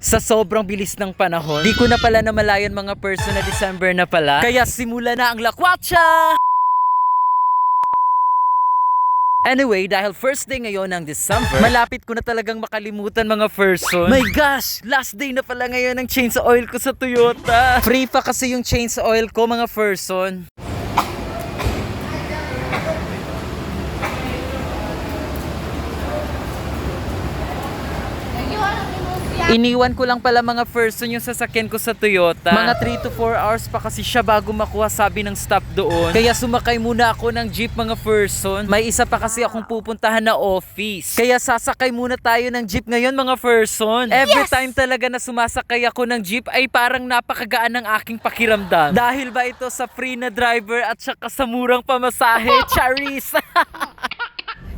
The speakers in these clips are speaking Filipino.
Sa sobrang bilis ng panahon, di ko na pala namalayan mga person na December na pala. Kaya simula na ang lakwatsa! Anyway, dahil first day ngayon ng December, malapit ko na talagang makalimutan mga person. My gosh! Last day na pala ngayon ng change oil ko sa Toyota. Free pa kasi yung change oil ko mga person. Iniwan ko lang pala mga person yung sasakyan ko sa Toyota. Mga 3 to 4 hours pa kasi siya bago makuha sabi ng stop doon. Kaya sumakay muna ako ng jeep mga person. May isa pa kasi akong pupuntahan na office. Kaya sasakay muna tayo ng jeep ngayon mga person. Every time talaga na sumasakay ako ng jeep ay parang napakagaan ng aking pakiramdam. Dahil ba ito sa free na driver at saka sa murang pamasahe? Charis!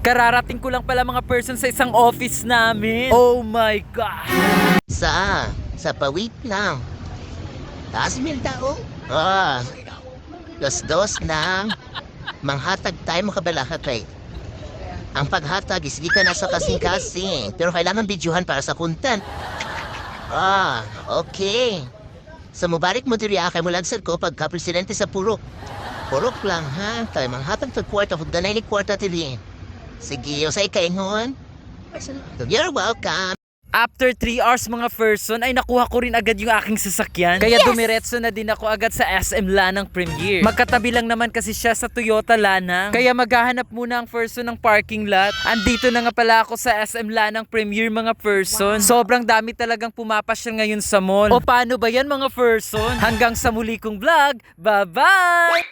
Kararating ko lang pala mga person sa isang office namin. Oh my God! Sa pawit lang. Taas mil tao. Dos na. Manghatag tayo makabalakatay. Ang paghatag is di ka na sa kasing-kasing. Pero kailangan bidyuhan para sa content. Okay. Sa mubarik mo diri kay mulansad ko pagka-presidente sa Purok. Purok lang ha. Tayo manghatag to kwarta of the 90 kwarta tili. Sige, usay kaingon. You're welcome. After 3 hours mga person ay nakuha ko rin agad yung aking sasakyan. Kaya dumiretso na din ako agad sa SM Lanang Premier. Magkatabi lang naman kasi siya sa Toyota Lanang. Kaya maghahanap muna ang person ng parking lot. Andito na nga pala ako sa SM Lanang Premier mga person. Sobrang dami talagang pumapasyal ngayon sa mall. O paano ba yan mga person? Hanggang sa muli kong vlog. Bye-bye!